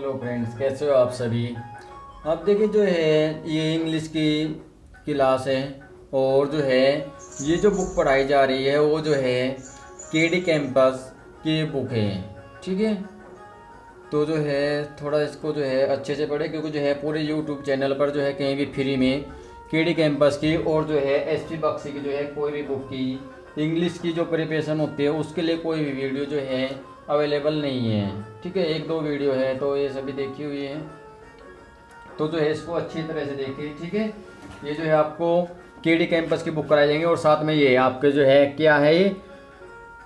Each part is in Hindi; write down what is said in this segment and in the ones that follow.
हेलो फ्रेंड्स, कैसे हो आप सभी। अब देखिए जो है ये इंग्लिश की क्लास है और जो है ये जो बुक पढ़ाई जा रही है वो जो है केडी कैंपस की बुक है। ठीक है, तो जो है थोड़ा इसको जो है अच्छे से पढ़े, क्योंकि जो है पूरे यूट्यूब चैनल पर जो है कहीं भी फ्री में केडी कैंपस की और जो है एसपी बख्शी की जो है कोई भी बुक की इंग्लिश की जो प्रिपरेशन होती है उसके लिए कोई भी वीडियो जो है अवेलेबल नहीं है। ठीक है, एक दो वीडियो है तो ये सभी देखी हुई है, तो जो है इसको अच्छी तरह से देखिए। ठीक है, ये जो है आपको केडी कैंपस की बुक कराई जाएंगे और साथ में ये आपके जो है क्या है ये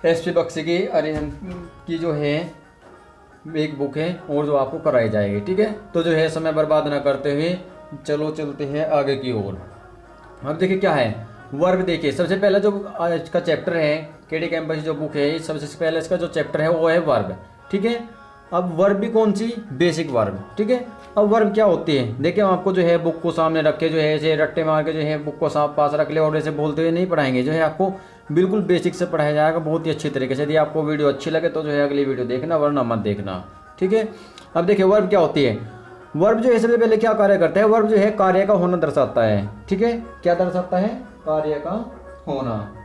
एसपी बख्शी की की जो है एक बुक है और जो आपको कराई जाएगी। ठीक है, तो जो है समय बर्बाद ना करते हुए चलो चलते हैं आगे की ओर। अब देखिए क्या है वर्ब। देखिए सबसे पहला जो इसका चैप्टर है केडी कैंपस की जो बुक है, सबसे पहले इसका जो चैप्टर है वो है वर्ब। ठीक है, अब वर्ब भी कौन सी, बेसिक वर्ब। ठीक है, अब वर्ब क्या होती है देखिए, हम आपको जो है बुक को सामने रख के जो है ऐसे रट्टे मार के जो है बुक को साफ पास रख ले और ऐसे बोलते हुए नहीं पढ़ाएंगे। जो है आपको बिल्कुल बेसिक से पढ़ाया जाएगा बहुत ही अच्छी तरीके से। यदि आपको वीडियो अच्छी लगे तो जो है अगली वीडियो देखना, वरना मत देखना। ठीक है, अब देखिए वर्ब क्या होती है। वर्ब जो है सबसे पहले क्या कार्य करता है, वर्ब जो है कार्य का होना दर्शाता है। ठीक है, क्या दर्शाता है, कार्य का होना।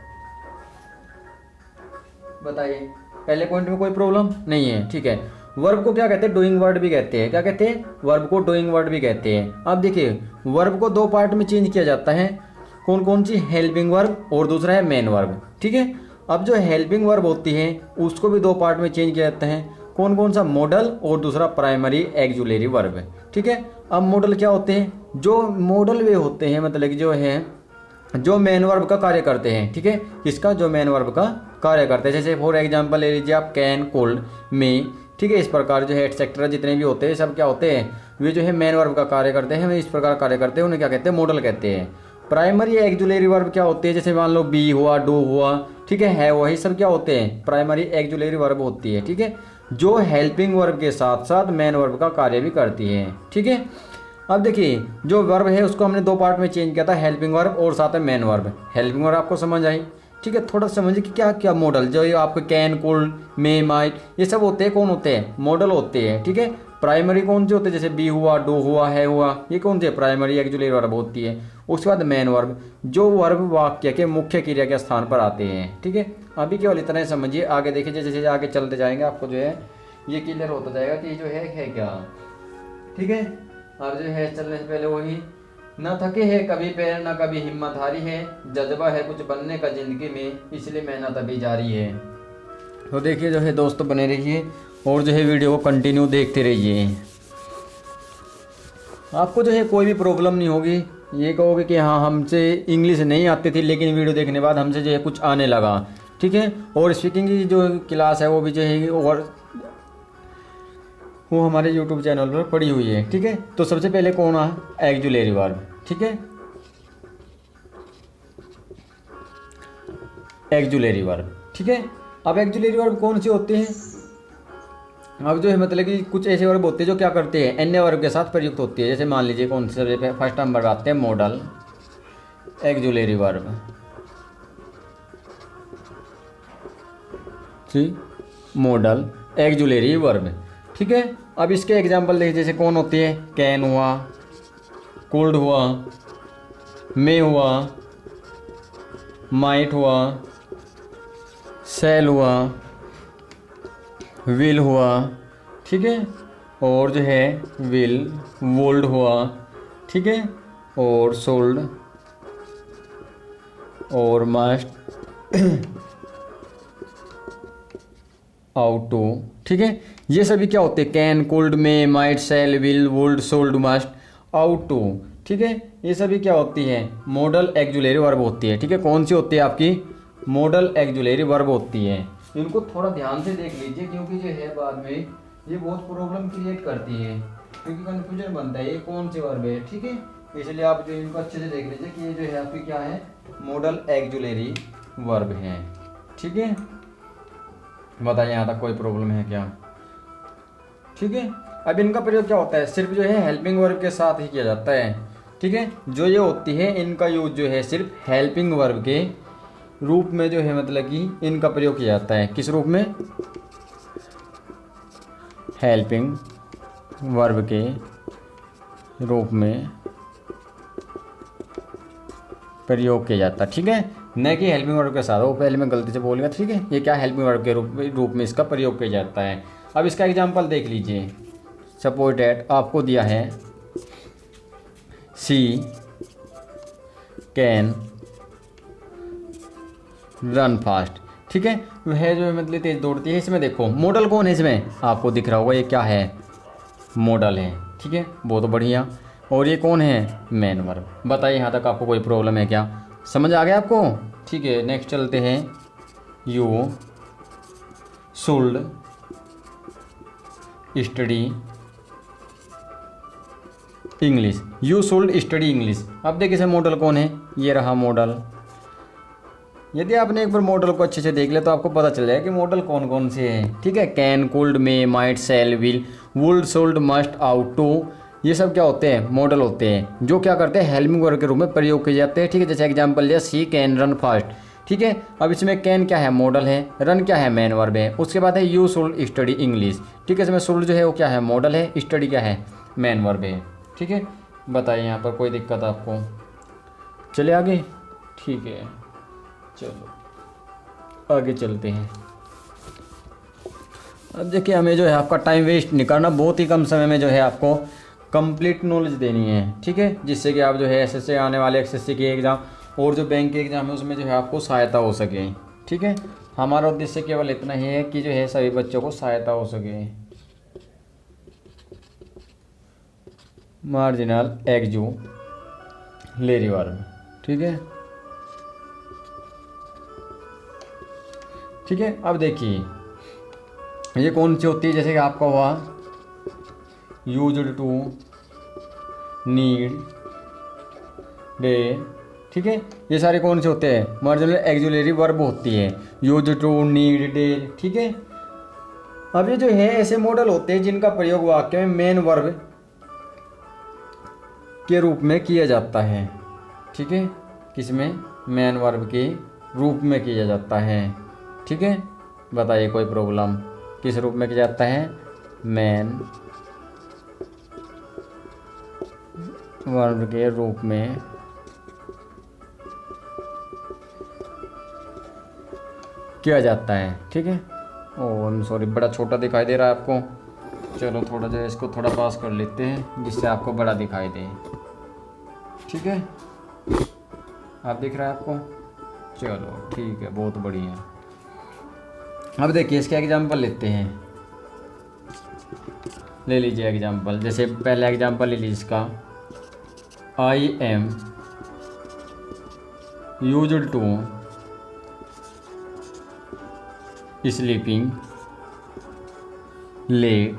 बताइए पहले पॉइंट में कोई प्रॉब्लम नहीं है। ठीक है, वर्ब को क्या कहते हैं, डूइंग वर्ड भी कहते हैं। क्या कहते हैं, वर्ब को डूइंग वर्ड भी कहते हैं। अब देखिए वर्ब को दो पार्ट में चेंज किया जाता है, कौन कौन सी, हेल्पिंग वर्ब और दूसरा है मेन वर्ब। ठीक है, अब जो हेल्पिंग वर्ब होती है उसको भी दो पार्ट में चेंज किया जाता है, कौन कौन सा, मॉडल और दूसरा प्राइमरी एक्जुलरी वर्ब। ठीक है, अब मॉडल क्या होते हैं, जो मॉडल वे होते हैं मतलब कि जो है जो मेन वर्ब का कार्य करते हैं। ठीक है, किसका, जो मेन वर्ब का कार्य करते हैं। जैसे फॉर एग्जांपल ले लीजिए आप कैन, कोल्ड, मे। ठीक है, इस प्रकार जो है एटसेट्रा जितने भी होते हैं सब क्या होते हैं, वे जो है मेन वर्ब का कार्य करते हैं, वे इस प्रकार कार्य करते हैं, उन्हें क्या कहते हैं, मॉडल कहते हैं। प्राइमरी एक्जुलरी वर्ब क्या होते हैं, जैसे मान लो बी हुआ, डू हुआ, ठीक है वही सब क्या होते हैं, प्राइमरी एक्जुलरी वर्ब होती है। ठीक है, जो हेल्पिंग वर्ब के साथ साथ मेन वर्ब का कार्य भी करती है। ठीक है, अब देखिए जो वर्ब है उसको हमने दो पार्ट में चेंज किया था, हेल्पिंग वर्ब और साथ में मेन वर्ब। हेल्पिंग वर्ब आपको समझ आई। ठीक है, थोड़ा समझिए कि क्या क्या मॉडल, जो ये आपके कैन, कुल, मे, माइट, ये सब होते हैं, कौन होते हैं, मॉडल होते हैं। ठीक है, प्राइमरी कौन से होते हैं, जैसे बी हुआ, डू हुआ, है हुआ, ये कौन से प्राइमरी एक्जुलरी वर्ब होती है। उसके बाद मेन वर्ब, जो वर्ब वाक्य के मुख्य क्रिया के स्थान पर आते हैं। ठीक है, अभी केवल इतना ही समझिए, आगे देखिए जैसे जैसे आगे चलते जाएंगे आपको जो है ये क्लियर होता जाएगा कि जो है क्या। ठीक है, अब जो है चलने से पहले वही, न थके है कभी पैर न कभी हिम्मत हारी है, जज्बा है कुछ बनने का जिंदगी में, इसलिए मेहनत अभी जारी है। तो देखिए जो है दोस्तों बने रहिए और जो है वीडियो को कंटिन्यू देखते रहिए, आपको जो है कोई भी प्रॉब्लम नहीं होगी। ये कहोगे कि हाँ हमसे इंग्लिश नहीं आती थी लेकिन वीडियो देखने बाद हमसे जो है कुछ आने लगा। ठीक है, और स्पीकिंग की जो क्लास है वो भी जो है और वो हमारे YouTube चैनल पर पड़ी हुई है। ठीक है, तो सबसे पहले कौन है, एक्जुलरी वर्ब। ठीक है, एक्जुलरी वर्ब। ठीक है, अब एक्जुलरी वर्ब कौन सी होती हैं, अब जो है मतलब कि कुछ ऐसे वर्ब होते हैं जो क्या करते हैं, अन्य वर्ब के साथ प्रयुक्त होती है। जैसे मान लीजिए कौन से फर्स्ट नंबर आते हैं, मॉडल एक्जुलरी वर्ब। ठीक, मॉडल एक्जुलरी वर्ब। ठीक है, अब इसके एग्जाम्पल देखिए, जैसे कौन होती है, कैन हुआ, कोल्ड हुआ, मे हुआ, माइट हुआ, सेल हुआ, विल हुआ। ठीक है, और जो है विल, वोल्ड हुआ। ठीक है, और सोल्ड और मस्ट, आउट टू। ठीक है, ये सभी क्या होते हैं, can, could, may, might, shall, will, would, should, must, ought to. ठीक है, ये सभी क्या होती है, मॉडल एक्जुलरी वर्ब होती है। ठीक है, कौन सी होती है आपकी, मॉडल एक्जुलरी वर्ब होती है। इनको थोड़ा ध्यान से देख लीजिए क्योंकि जो है बाद में ये बहुत प्रॉब्लम क्रिएट करती है, क्योंकि कन्फ्यूजन बनता है ये कौन सी वर्ब है। ठीक है, इसलिए आप जो इनको अच्छे से देख लीजिए कि ये जो है आपकी क्या है, मॉडल एक्जुलरी वर्ब है। ठीक है, बताइए यहाँ तक कोई प्रॉब्लम है क्या। ठीक है, अब इनका प्रयोग क्या होता है, सिर्फ जो है हेल्पिंग वर्ब के साथ ही किया जाता है। ठीक है, जो ये होती है इनका यूज जो है सिर्फ हेल्पिंग वर्ब के रूप में जो है मतलब कि इनका प्रयोग किया जाता है। किस रूप में, हेल्पिंग वर्ब के रूप में प्रयोग किया जाता है, ठीक है, न कि हेल्पिंग वर्ब के साथ। वो पहले मैं गलती से बोल गया, ठीक है। ये क्या हेल्पिंग वर्ब के रूप में इसका प्रयोग किया जाता है। अब इसका एग्जांपल देख लीजिए। सपोज डैट आपको दिया है सी कैन रन फास्ट, ठीक है। वह जो मतलब तेज दौड़ती है। इसमें देखो मॉडल कौन है, इसमें आपको दिख रहा होगा ये क्या है, मॉडल है, ठीक है, बहुत बढ़िया। और ये कौन है, मेन वर्ब। बताइए यहाँ तक आपको कोई प्रॉब्लम है क्या, समझ आ गया आपको, ठीक है। नेक्स्ट चलते हैं। You should study English, you should study English. अब देखिए इसमें मॉडल कौन है, ये रहा मॉडल। यदि आपने एक बार मॉडल को अच्छे से देख लिया तो आपको पता चल जाएगा कि मॉडल कौन कौन से हैं, ठीक है। Can, could, may, might, shall, will, would, should, must, ought, to, ये सब क्या होते हैं, मॉडल होते हैं, जो क्या करते हैं, हेल्पिंग वर्ब के रूप में प्रयोग किए जाते हैं, ठीक है। जैसे एग्जांपल लिया सी कैन रन फास्ट, ठीक है। अब इसमें कैन क्या है, मॉडल है, रन क्या है, मेन वर्ब है। उसके बाद है यू शुड स्टडी इंग्लिश, ठीक है। इसमें शुड जो है वो क्या है, मॉडल है, स्टडी क्या है, मेन वर्ब है, ठीक है। बताइए यहाँ पर कोई दिक्कत आपको, चले आगे, ठीक है। चलो आगे चलते हैं। अब देखिए हमें जो है आपका टाइम वेस्ट नहीं करना, बहुत ही कम समय में जो है आपको कंप्लीट नॉलेज देनी है, ठीक है। जिससे कि आप जो है एसएससी आने वाले एसएससी के एग्ज़ाम और जो बैंक के एग्ज़ाम है उसमें जो है आपको सहायता हो सके, ठीक है। हमारा उद्देश्य केवल इतना ही है कि जो है सभी बच्चों को सहायता हो सके। मार्जिनल एक्जुलेरी वर्ब, ठीक है, ठीक है। अब देखिए ये कौन सी होती है, जैसे कि आपका हुआ यूज्ड टू, नीड, डे, ठीक है। ये सारे कौन से होते हैं, मार्जिनल एक्जुलेरी वर्ब होती है, यूज्ड टू, नीड, डे, ठीक है। अब ये जो है ऐसे मॉडल होते हैं जिनका प्रयोग वाक्य में मेन वर्ब के रूप में किया जाता है, ठीक है। किसमें, मेन वर्ब के रूप में किया जाता है, ठीक है। बताइए कोई प्रॉब्लम, किस रूप में किया जाता है, मेन वर्ब के रूप में किया जाता है, ठीक है। ओह सॉरी, बड़ा छोटा दिखाई दे रहा है आपको, चलो थोड़ा जो है इसको थोड़ा पास कर लेते हैं जिससे आपको बड़ा दिखाई दे, ठीक है। आप दिख रहा है आपको, चलो ठीक है, बहुत बढ़िया। अब देखिए इसके एग्जाम्पल लेते हैं, ले लीजिए एग्जाम्पल। जैसे पहला एग्जाम्पल ले लीजिए इसका, I am used to sleeping late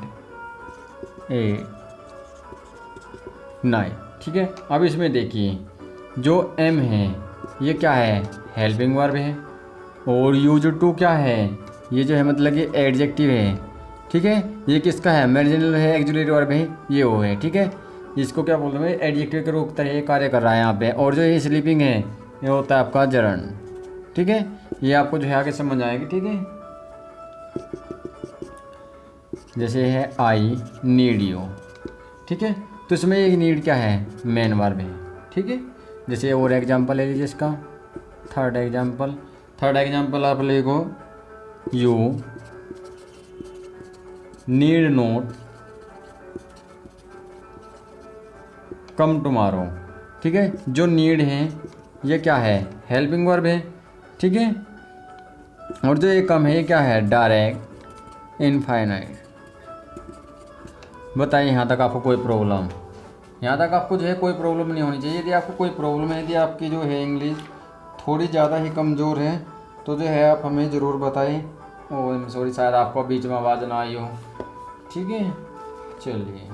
a night, ठीक है। अब इसमें देखिए जो एम है ये क्या है, हेल्पिंग वर्ब है, और यूज्ड टू क्या है, ये जो है मतलब कि एडजेक्टिव है, ठीक है। ये किसका है, मार्जिनल है, एक्जुलेटरी वर्ब है, ये वो है, ठीक है। इसको क्या बोल रहे हैं, एडजेक्टिव के रूप तरह कार्य कर रहा है यहाँ पे। और जो ये स्लीपिंग है ये होता है आपका जर्न, ठीक है। ये आपको जो है आगे समझ आएगी, ठीक है। जैसे है आई नीड यू, ठीक है। तो इसमें ये नीड क्या है, मेन वर्ब है, ठीक है। जैसे और एग्जांपल ले लीजिए इसका, थर्ड एग्जांपल आप लिखो, you need note come tomorrow, ठीक है। जो नीड है ये क्या है, हेल्पिंग वर्ब है, ठीक है। और जो ये कम है ये क्या है, डायरेक्ट इनफाइनाइट। बताइए यहाँ तक आपको कोई प्रॉब्लम, यहाँ तक आपको जो है कोई प्रॉब्लम नहीं होनी चाहिए। यदि आपको कोई प्रॉब्लम है, यदि आपकी जो है इंग्लिश थोड़ी ज़्यादा ही कमज़ोर है तो जो है आप हमें ज़रूर बताएं। ओह सॉरी, शायद आपको बीच में आवाज़ ना आई हो, ठीक है। चलिए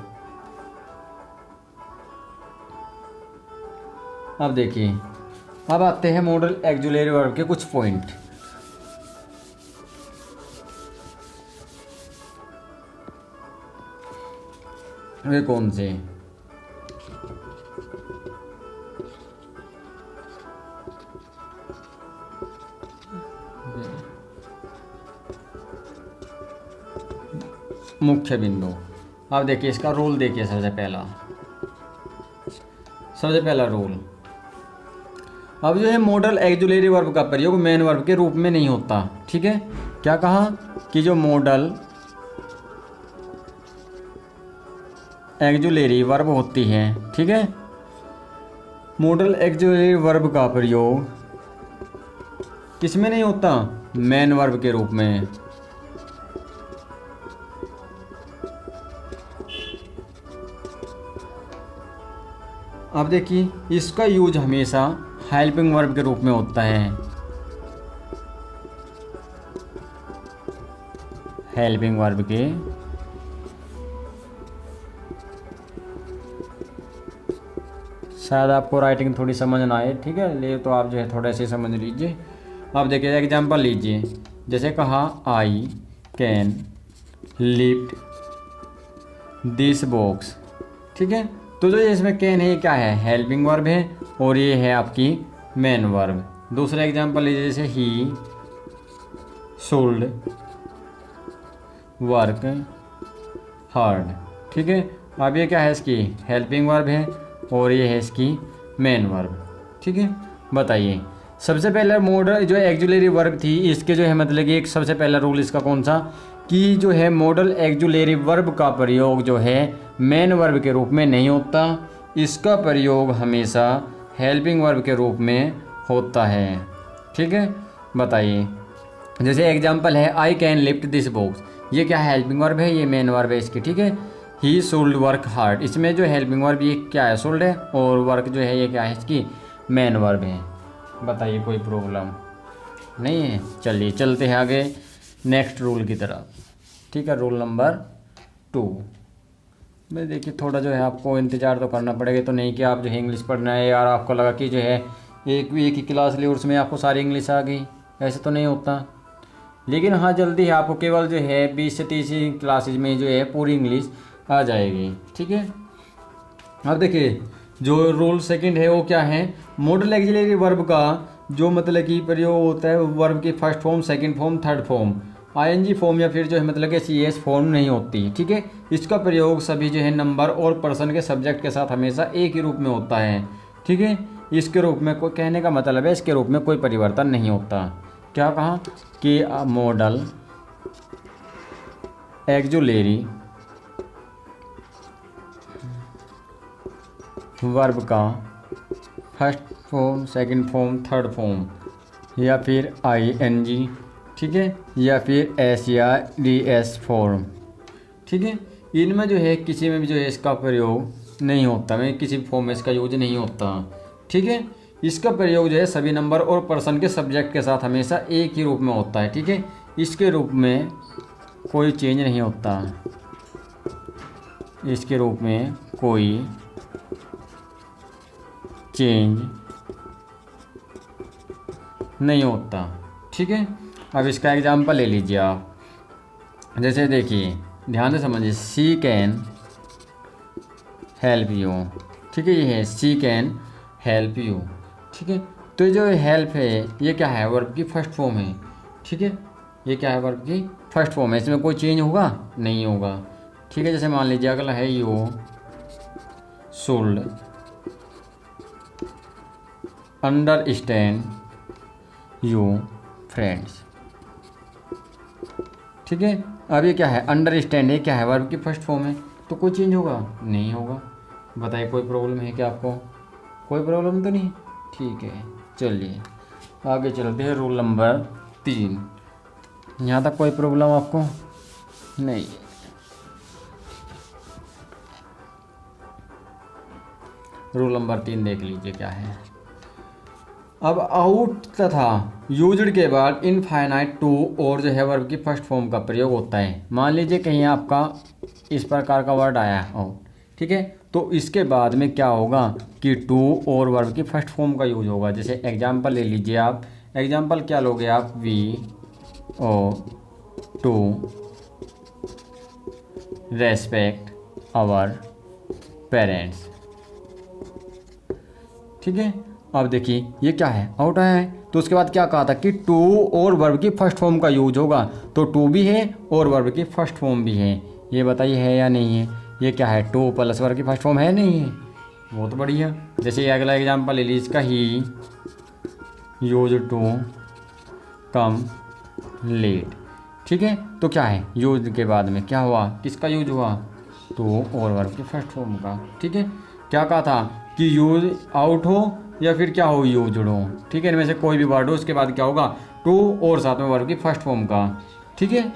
अब देखिए, अब आते हैं मॉडल एक्जुलेरी वर्ब के कुछ पॉइंट। वे कौन से, मुख्य बिंदु। अब देखिए इसका रूल देखिए। सबसे पहला रूल, अब जो है मॉडल एक्जुलरी वर्ब का प्रयोग मेन वर्ब के रूप में नहीं होता। ठीक है, क्या कहा कि जो मॉडल एक्जुलरी वर्ब होती है, ठीक है, मॉडल एक्जुलरी वर्ब का प्रयोग किसमें नहीं होता? मेन वर्ब के रूप में। अब देखिए इसका यूज हमेशा हेल्पिंग वर्ब के रूप में होता है। हेल्पिंग वर्ब के शायद आपको राइटिंग थोड़ी समझ ना आए, ठीक है, ले तो आप जो है थोड़ा ऐसे समझ लीजिए। अब देखिए एग्जांपल लीजिए, जैसे कहा I can lift this box. ठीक है, तो जो इसमें कैन है क्या है? हेल्पिंग वर्ब है और ये है आपकी मेन वर्ब। दूसरा एग्जांपल लीजिए, जैसे ही शुड वर्क हार्ड। ठीक है, अब ये क्या है? इसकी हेल्पिंग वर्ब है और ये है इसकी मेन वर्ब। ठीक है, बताइए सबसे पहला मॉडल जो एक्जुलरी वर्ब थी इसके जो है मतलब कि एक सबसे पहला रूल इसका कौन सा, कि जो है मॉडल एक्जुलरी वर्ब का प्रयोग जो है मेन वर्ब के रूप में नहीं होता, इसका प्रयोग हमेशा हेल्पिंग वर्ब के रूप में होता है। ठीक है, बताइए जैसे एग्जांपल है I can lift this box, ये क्या है? हेल्पिंग वर्ब है, ये मेन वर्ब है इसकी। ठीक है, ही शुड वर्क हार्ड, इसमें जो हेल्पिंग वर्ब ये क्या है? शुड है, और वर्क जो है ये क्या है? इसकी मेन वर्ब है। बताइए कोई प्रॉब्लम नहीं है? चलिए चलते हैं आगे नेक्स्ट रूल की तरफ। ठीक है, रूल नंबर 2 में देखिए थोड़ा जो है आपको इंतज़ार तो करना पड़ेगा, तो नहीं कि आप जो है इंग्लिश पढ़ना है यार आपको लगा कि जो है एक ही क्लास ली और उसमें आपको सारी इंग्लिश आ गई, ऐसे तो नहीं होता। लेकिन हाँ जल्दी है, आपको केवल जो है 20 से 30 क्लासेज में जो है पूरी इंग्लिश आ जाएगी। ठीक है, अब देखिए जो रूल सेकंड है वो क्या है? मॉडल एक्सिलरी वर्ब का जो मतलब कि प्रयोग होता है वर्ब की first form, second form, third form, ING form या फिर जो है मतलब कि सीएस फॉर्म नहीं होती। ठीक है, इसका प्रयोग सभी जो है नंबर और पर्सन के सब्जेक्ट के साथ हमेशा एक ही रूप में होता है। ठीक है, इसके रूप में कोई कहने का मतलब है इसके रूप में कोई परिवर्तन नहीं होता। क्या कहा कि मॉडल एक्जुलरी वर्ब का first form, second form, third form या फिर आईएनजी, ठीक है, या फिर एस या डीएस फॉर्म, ठीक है, इनमें जो है किसी में भी जो है इसका प्रयोग नहीं होता, में किसी फॉर्म में इसका यूज नहीं होता। ठीक है, इसका प्रयोग जो है सभी नंबर और पर्सन के सब्जेक्ट के साथ हमेशा एक ही रूप में होता है। ठीक है, इसके रूप में कोई चेंज नहीं होता, इसके रूप में कोई चेंज नहीं होता। ठीक है, अब इसका एग्जांपल ले लीजिए आप, जैसे देखिए ध्यान से समझिए, सी कैन हेल्प यू। ठीक है, ये है सी कैन हेल्प यू। ठीक है, तो जो हेल्प है ये क्या है? वर्ब की फर्स्ट फॉर्म है। ठीक है, ये क्या है? वर्ब की फर्स्ट फॉर्म है, इसमें कोई चेंज होगा? नहीं होगा। ठीक है, जैसे मान लीजिए अगला है you should understand you friends. ठीक है, अब ये क्या है? अंडरस्टैंड है, क्या है? वर्ब की फर्स्ट फॉर्म है, तो कोई चेंज होगा? नहीं होगा। बताइए कोई प्रॉब्लम है क्या आपको? कोई प्रॉब्लम तो नहीं? ठीक है, चलिए आगे चलते हैं। रूल नंबर 3, यहाँ तक कोई प्रॉब्लम आपको नहीं? रूल नंबर 3 देख लीजिए क्या है। अब आउट तथा यूज्ड के बाद इनफाइनाइट टू और जो है वर्ब की फर्स्ट फॉर्म का प्रयोग होता है। मान लीजिए कहीं आपका इस प्रकार का वर्ड आया आउट, ठीक है, तो इसके बाद में क्या होगा कि टू और वर्ब की फर्स्ट फॉर्म का यूज होगा। जैसे एग्जांपल ले लीजिए आप, एग्जांपल क्या लोगे आप? We ought to respect our parents. ठीक है, अब देखिए ये क्या है? आउट आया है, तो उसके बाद क्या कहा था कि टू और वर्ब की फर्स्ट फॉर्म का यूज होगा, तो टू भी है और वर्ब की फर्स्ट फॉर्म भी है। ये बताइए है या नहीं है? ये क्या है, टू प्लस वर्ब की फर्स्ट फॉर्म है नहीं है, बहुत बढ़िया। जैसे अगला एग्जाम्पल ले लीजिए इसका, ही यूज टू कम लेट, ठीक है। तो क्या है, यूज के बाद में क्या हुआ, किसका यूज हुआ, तो और वर्ब के फर्स्ट फॉर्म का, ठीक है। क्या कहा था कि यूज आउट हो या फिर क्या हो, यूज हो, ठीक है। इनमें से कोई भी वर्ड हो उसके बाद क्या होगा, टू और साथ में वर्ब की फर्स्ट फॉर्म का, ठीक है।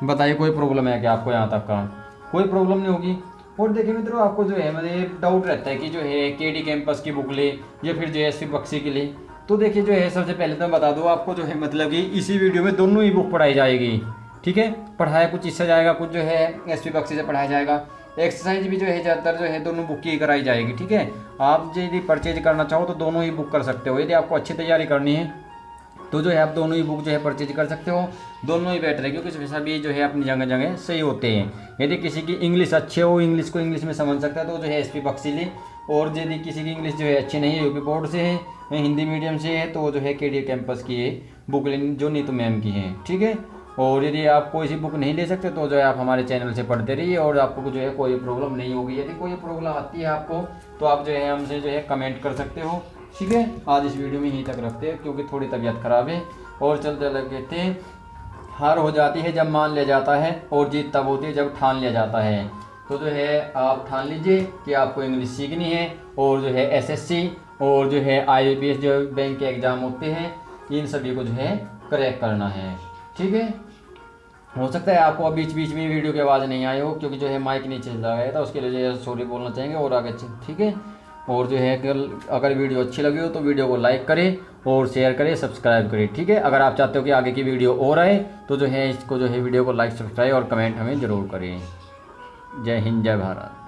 बताइए कोई प्रॉब्लम है क्या आपको, यहाँ तक का कोई प्रॉब्लम नहीं होगी। और देखिए मित्रों, आपको जो है मतलब डाउट रहता है कि जो है केडी कैंपस की बुक ले या फिर जो एसपी बख्शी की ले, तो देखिए जो है सबसे पहले तो बता दो आपको जो है मतलब कि इसी वीडियो में दोनों ही बुक पढ़ाई जाएगी, ठीक है। पढ़ाया कुछ इससे जाएगा, कुछ जो है एसपी बख्शी से पढ़ाया जाएगा। एक्सरसाइज भी जो है ज़्यादातर जो है दोनों बुक की कराई जाएगी, ठीक है। आप यदि परचेज करना चाहो तो दोनों ही बुक कर सकते हो। यदि आपको अच्छी तैयारी करनी है तो जो है आप दोनों ही बुक जो है परचेज कर सकते हो, दोनों ही बेटर है, क्योंकि सभी जो है अपनी जगह जगह सही होते हैं। यदि किसी की इंग्लिश अच्छे हो, इंग्लिश को इंग्लिश में समझ सकता है तो जो है एसपी बख्शी ले, और यदि किसी की इंग्लिश जो है अच्छी नहीं है, यूपी बोर्ड से है, हिंदी मीडियम से है, तो जो है केडी कैंपस की है बुक लेनी जो नीतू मैम की है, ठीक है। और यदि आप कोई सी बुक नहीं ले सकते तो जो है आप हमारे चैनल से पढ़ते रहिए और आपको जो है कोई प्रॉब्लम नहीं होगी। यदि कोई प्रॉब्लम आती है आपको तो आप जो है हमसे जो है कमेंट कर सकते हो, ठीक है। आज इस वीडियो में यहीं तक रखते हैं क्योंकि थोड़ी तबीयत खराब है। और चलते लगे थे, हार हो जाती है जब मान लिया जाता है और जीत तब होती है जब ठान लिया जाता है। तो जो है आप ठान लीजिए कि आपको इंग्लिश सीखनी है और जो है एसएससी और जो है आईबीपीएस जो बैंक के एग्ज़ाम होते हैं इन सभी को जो है क्रैक करना है, ठीक है। हो सकता है आपको बीच बीच में वीडियो की आवाज़ नहीं आई हो क्योंकि जो है माइक नीचे चला गया था, उसके लिए जो है सॉरी बोलना चाहेंगे और आगे, ठीक है। और जो है अगर वीडियो अच्छी लगी हो तो वीडियो को लाइक करें और शेयर करें, सब्सक्राइब करें, ठीक है। अगर आप चाहते हो कि आगे की वीडियो और आए तो जो है इसको जो है वीडियो को लाइक, सब्सक्राइब और कमेंट हमें ज़रूर करें। जय हिंद, जय भारत।